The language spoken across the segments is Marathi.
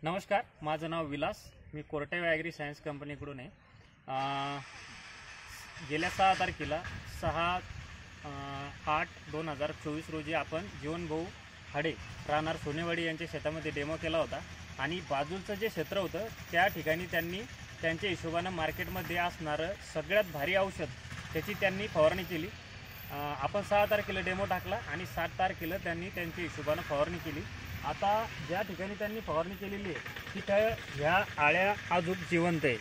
नमस्कार, माझं नाव विलास. मी कोरटेवा ॲग्री सायन्स कंपनीकडून आहे. गेल्या 6 तारखेला 6/8/2024 रोजी आपण जीवनभाऊ हाडे राहणार सोनेवाडी यांच्या शेतामध्ये डेमो केला होता आणि बाजूचं जे क्षेत्र होतं त्या ठिकाणी त्यांनी त्यांच्या हिशोबानं मार्केटमध्ये असणारं सगळ्यात भारी औषध त्याची त्यांनी फवारणी केली. आपण 6 तारखेला डेमो टाकला आणि 7 तारखेला त्यांनी त्यांच्या हिशोबानं फवारणी केली. आता ज्या ठिकाणी त्यांनी फवारणी केलेली आहे तिथं ह्या आळ्या अजून जिवंत आहे.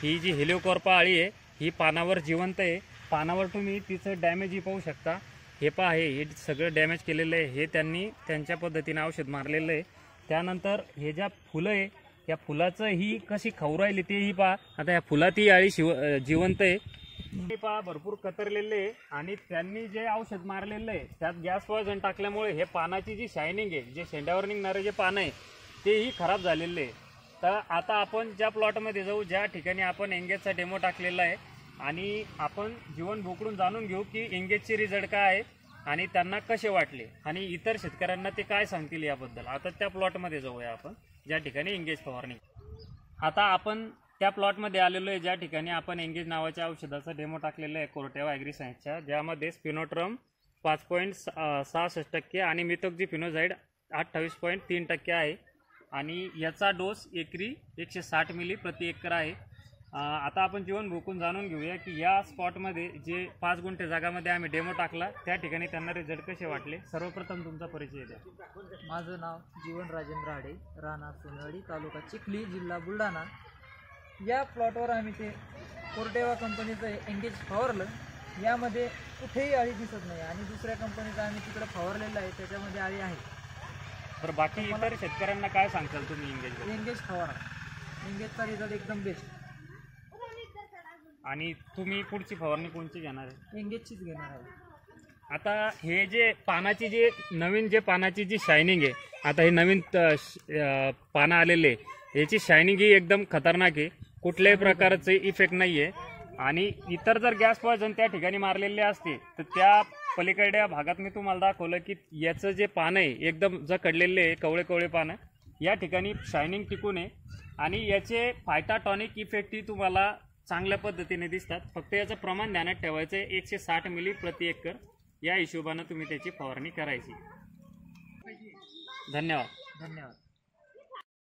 ही जी हेलिओकॉर्पा आळी आहे ही पानावर जिवंत आहे. पानावर तुम्ही तिचं डॅमेजही पाहू शकता. हे पहा, हे सगळं डॅमेज केलेलं आहे. हे त्यांनी त्यांच्या पद्धतीने औषध मारलेलं आहे. त्यानंतर हे ज्या फुलं आहे या फुलाचं ही कशी खाऊ राहिली तेही पहा. आता या फुलात ही आळी जिवंत आहे. हे पहा, भरपूर कतरलेले आहे आणि त्यांनी जे औषध मारलेलं आहे त्यात गॅस पॉयझन टाकल्यामुळे हे पानाची जी शायनिंग आहे, जे शेंड्यावर निघणारे जे पानं आहे तेही खराब झालेले आहे. तर आता आपण ज्या प्लॉटमध्ये जाऊ ज्या ठिकाणी आपण एंगेजचा डेमो टाकलेला आहे आणि आपण जीवनभाऊकडून जाणून घेऊ की एंगेजचे रिझल्ट काय आहे आणि त्यांना कसे वाटले आणि इतर शेतकऱ्यांना ते काय सांगतील याबद्दल. आता त्या प्लॉटमध्ये जाऊया आपण ज्या ठिकाणी एंगेज फवारणी. आता आपण त्या प्लॉटमध्ये आलेलो आहे ज्या ठिकाणी आपण एंगेज नावाच्या औषधाचा डेमो टाकलेला आहे कोरटेवा ॲग्री सायन्सच्या, ज्यामध्ये स्पिनोट्रम 5.66% आणि मिथोक्झिफिनोझाइड 28.3% आहे आणि याचा डोस एकरी 160 मिली प्रति एकर आहे. आता आपण जीवनभाऊकडून जाणून घेऊया की या स्पॉटमध्ये जे 5 गुंठे जागामध्ये आम्ही डेमो टाकला त्या ठिकाणी त्यांना रिझल्ट कसे वाटले. सर्वप्रथम तुमचा परिचय द्या. माझं नाव जीवन राजेंद्र हाडे, राहणार सोनेवाडी, तालुका चिखली, जिल्हा बुलढाणा. या प्लॉटवर आम्ही ते कोरटेवा कंपनीचं एंगेज फवारलं. यामध्ये कुठेही आळी दिसत नाही आणि दुसऱ्या कंपनीचं आम्ही तिकडे फवारलेलं आहे त्याच्यामध्ये आळी आहे. तर बाकी इतर शेतकऱ्यांना काय सांगताल तुम्ही एंगेज फवारा, एंगेजचा रिझल्ट एकदम बेस्ट. आणि तुम्ही पुढची फवारणी कोणची घेणार आहे? एंगेजचीच घेणार आहे. आता हे जे पानाची जे नवीन जे पानाची जी शायनिंग आहे, आता हे नवीन पानं आलेले याची शायनिंग ही एकदम खतरनाक आहे. कुठल्याही प्रकारचे इफेक्ट नाही आहे आणि इतर जर गॅस पॉयझन त्या ठिकाणी मारलेले असते तर त्या पलीकडल्या भागात मी तुम्हाला दाखवलं की याचं जे पानं आहे एकदम जकडलेले आहे, कवळे कवळे पानं. या ठिकाणी शायनिंग टिकून आहे आणि याचे फायटाटॉनिक इफेक्टही तुम्हाला चांगल्या पद्धतीने दिसतात. फक्त याचं प्रमाण ध्यानात ठेवायचं आहे 160 मिली प्रति एकर. या हिशोबानं तुम्ही त्याची फवारणी करायची. धन्यवाद.